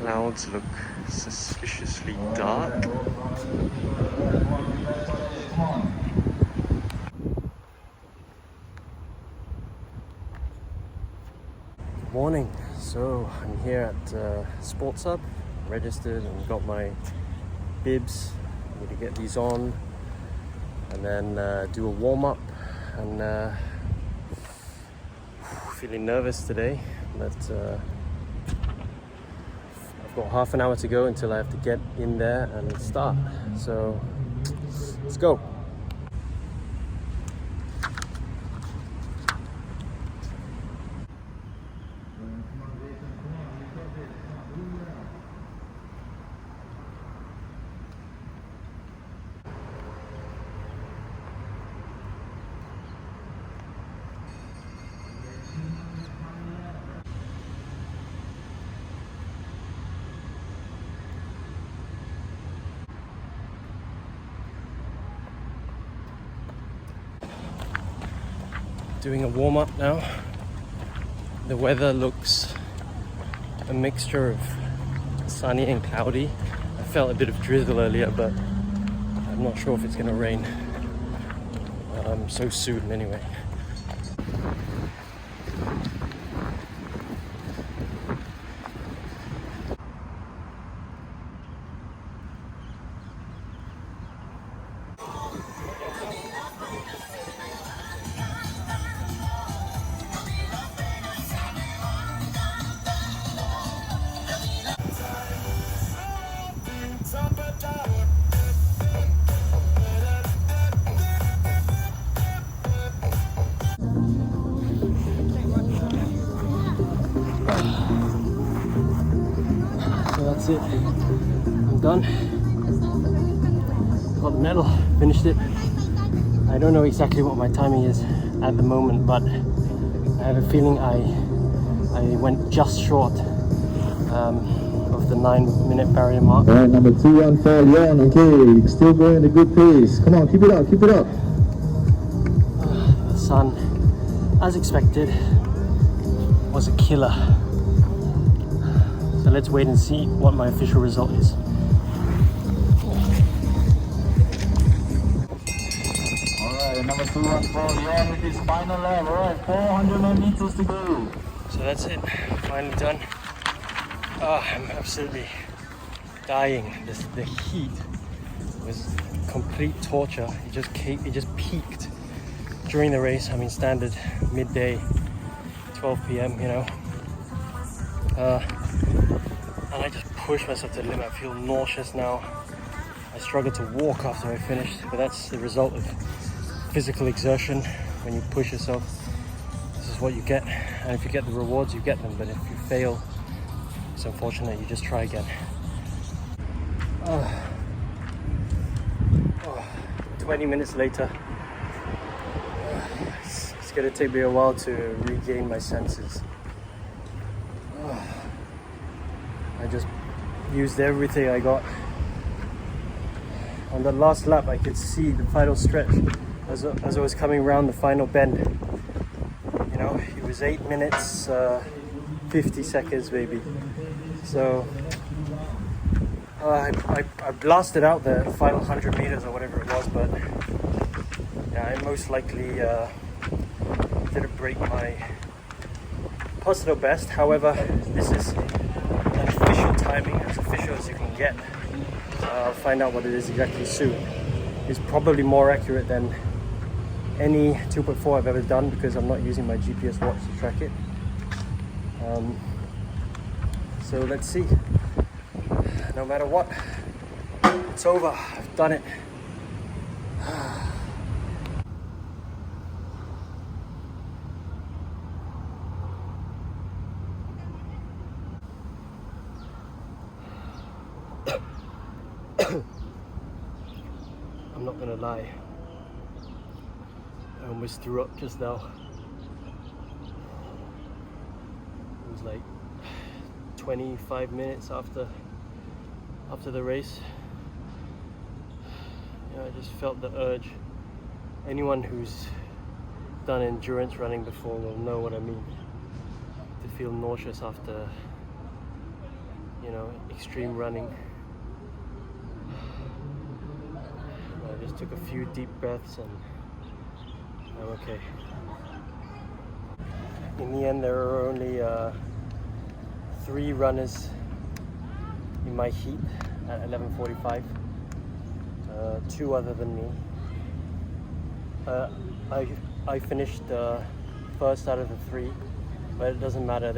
clouds look suspiciously dark. Morning. So I'm here at Sports Hub, registered and got my bibs. I need to get these on and then do a warm-up, and feeling nervous today, but I've got half an hour to go until I have to get in there and start. So let's go. Doing a warm-up now. The weather looks a mixture of sunny and cloudy. I felt a bit of drizzle earlier, but I'm not sure if it's gonna rain so soon anyway. So that's it. I'm done. Got the medal. Finished it. I don't know exactly what my timing is at the moment, but I have a feeling I went just short of the 9-minute barrier mark. Alright, number 214, Leon. Okay, still going at a good pace. Come on, keep it up, keep it up. The sun, as expected, was a killer. So let's wait and see what my official result is. Alright, number 214, Leon with his final lap. Alright, 400 meters to go. So that's it, finally done. Oh, I'm absolutely dying. The heat was complete torture. It just peaked during the race. I mean, standard midday, 12 p.m. You know, and I just pushed myself to the limit. I feel nauseous now. I struggled to walk after I finished, but that's the result of physical exertion. When you push yourself, this is what you get. And if you get the rewards, you get them. But if you fail, it's unfortunate. You just try again. 20 minutes later, it's gonna take me a while to regain my senses. I just used everything I got. On the last lap, I could see the final stretch as I was coming around the final bend. You know, it was 8 minutes, 50 seconds maybe. So I blasted out the final 100 meters or whatever it was, but yeah, I most likely didn't break my personal best. However, this is an official timing, as official as you can get. I'll find out what it is exactly soon. It's probably more accurate than any 2.4 I've ever done, because I'm not using my GPS watch to track it. So let's see. No matter what, it's over. I've done it. I'm not gonna lie, I almost threw up just now. It was like 25 minutes after the race. You know, I just felt the urge. Anyone who's done endurance running before will know what I mean. To feel nauseous after, you know, extreme running. I just took a few deep breaths and I'm okay. In the end, there were only 3 runners in my heat at 11:45. 2 other than me. I finished first out of the 3, but it doesn't matter.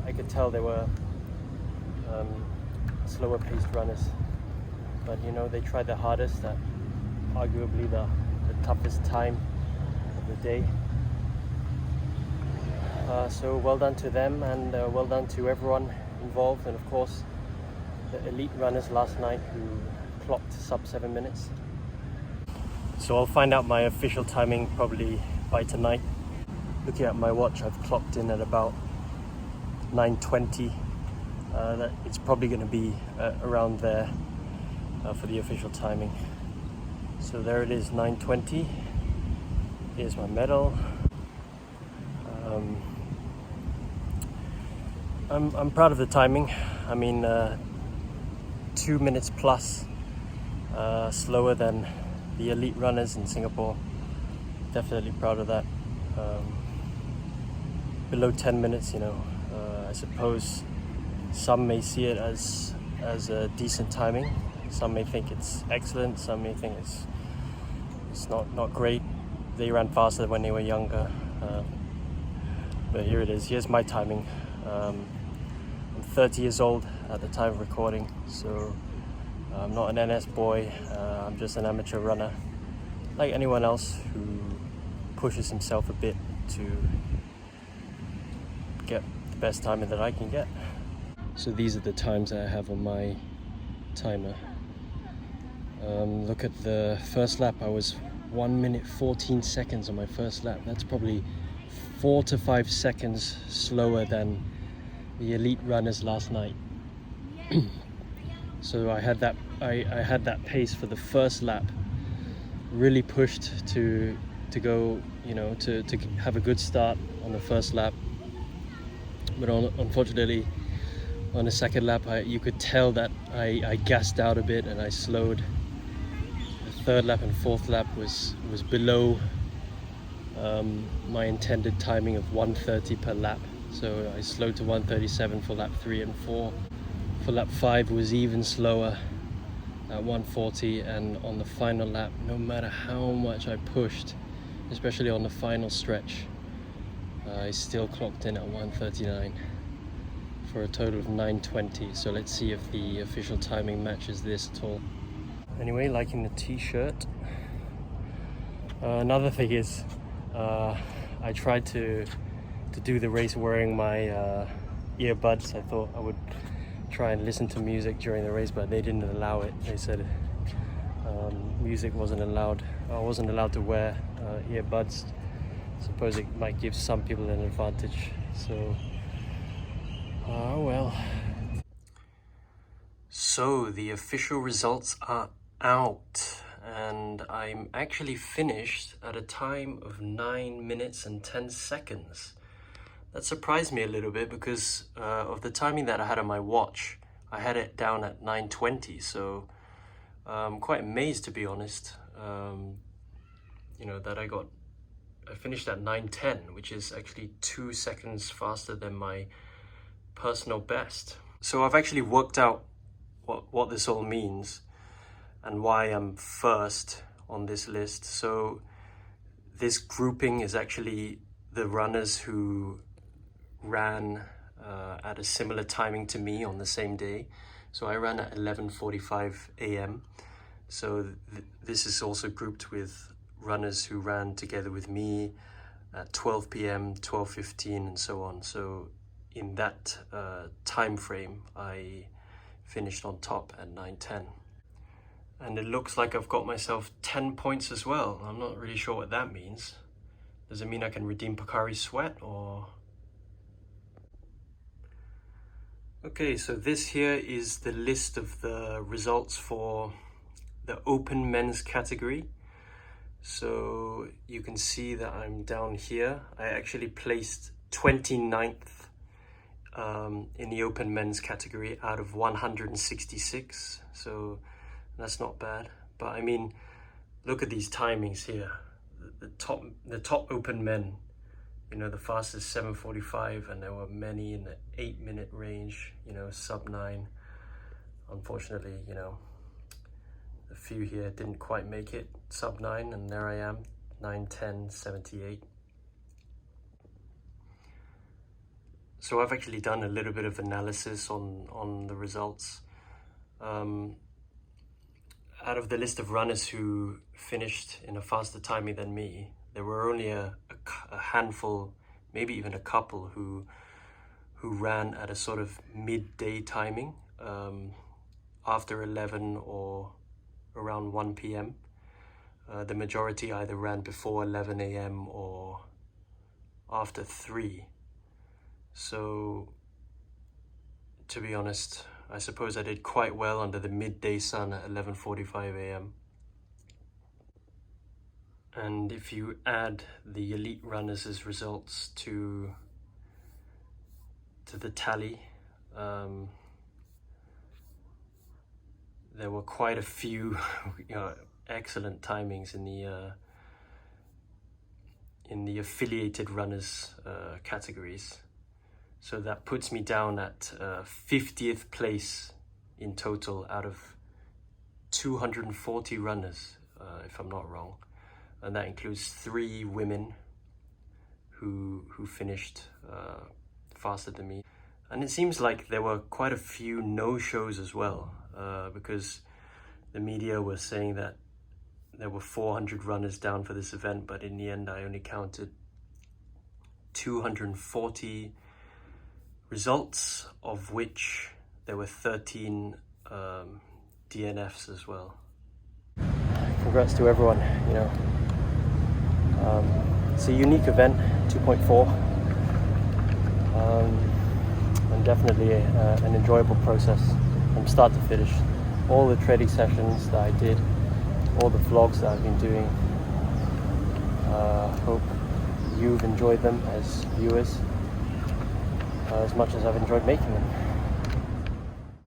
I could tell they were slower paced runners, but you know, they tried their hardest at arguably the toughest time of the day. So well done to them, and well done to everyone involved, and of course the elite runners last night who clocked sub 7 minutes. So I'll find out my official timing probably by tonight. Looking at my watch, I've clocked in at about 9:20. That it's probably going to be around there for the official timing. So there it is, 9:20. Here's my medal. I'm proud of the timing. I mean, 2 minutes plus slower than the elite runners in Singapore. Definitely proud of that. Below 10 minutes, you know, I suppose some may see it as a decent timing. Some may think it's excellent. Some may think it's not great. They ran faster when they were younger. But here it is. Here's my timing. I'm 30 years old at the time of recording, so I'm not an NS boy. I'm just an amateur runner, like anyone else who pushes himself a bit to get the best timing that I can get. So these are the times that I have on my timer. Look at the first lap. I was 1 minute 14 seconds on my first lap. That's probably 4 to 5 seconds slower than the elite runners last night. So I had that pace for the first lap. Really pushed to go, you know, to have a good start on the first lap. But unfortunately, on the second lap, you could tell that I gassed out a bit and I slowed. The third lap and fourth lap was below my intended timing of 1:30 per lap. So I slowed to 1:37 for lap 3 and 4. For lap 5 was even slower at 1:40, and on the final lap, no matter how much I pushed, especially on the final stretch, I still clocked in at 1:39 for a total of 9:20. So let's see if the official timing matches this at all. Anyway, liking the t-shirt. Another thing is, I tried to do the race wearing my earbuds. I thought I would try and listen to music during the race, but they didn't allow it. They said music wasn't allowed. I wasn't allowed to wear earbuds. Suppose it might give some people an advantage. So, well. So the official results are out, and I'm actually finished at a time of 9 minutes and 10 seconds. That surprised me a little bit because of the timing that I had on my watch. I had it down at 9:20, so I'm quite amazed, to be honest. You know, that I finished at 9:10, which is actually 2 seconds faster than my personal best. So I've actually worked out what this all means and why I'm first on this list. So this grouping is actually the runners who ran at a similar timing to me on the same day. So I ran at 11:45 a.m. So this is also grouped with runners who ran together with me at 12 p.m., 12:15, and so on. So in that time frame, I finished on top at 9:10. And it looks like I've got myself 10 points as well. I'm not really sure what that means. Does it mean I can redeem POCARI SWEAT or... Okay, so this here is the list of the results for the open men's category. So you can see that I'm down here. I actually placed 29th in the open men's category out of 166, so that's not bad. But I mean, look at these timings here. The top open men, you know, the fastest 7:45, and there were many in the 8-minute range, you know, sub 9. Unfortunately, you know, a few here didn't quite make it sub 9, and there I am, 9:10:78. So I've actually done a little bit of analysis on the results. Out of the list of runners who finished in a faster timing than me, there were only a handful, maybe even a couple, who ran at a sort of midday timing, after 11 or around 1 p.m. The majority either ran before 11 a.m. or after 3. So, to be honest, I suppose I did quite well under the midday sun at 11:45 a.m. And if you add the elite runners' results to the tally, there were quite a few excellent timings in the affiliated runners categories. So that puts me down at 50th place in total out of 240 runners, if I'm not wrong. And that includes 3 women who finished faster than me. And it seems like there were quite a few no-shows as well, because the media was saying that there were 400 runners down for this event, but in the end I only counted 240 results, of which there were 13 DNFs as well. Congrats to everyone, you know. It's a unique event, 2.4, and definitely an enjoyable process from start to finish. All the training sessions that I did, all the vlogs that I've been doing, hope you've enjoyed them as viewers as much as I've enjoyed making them.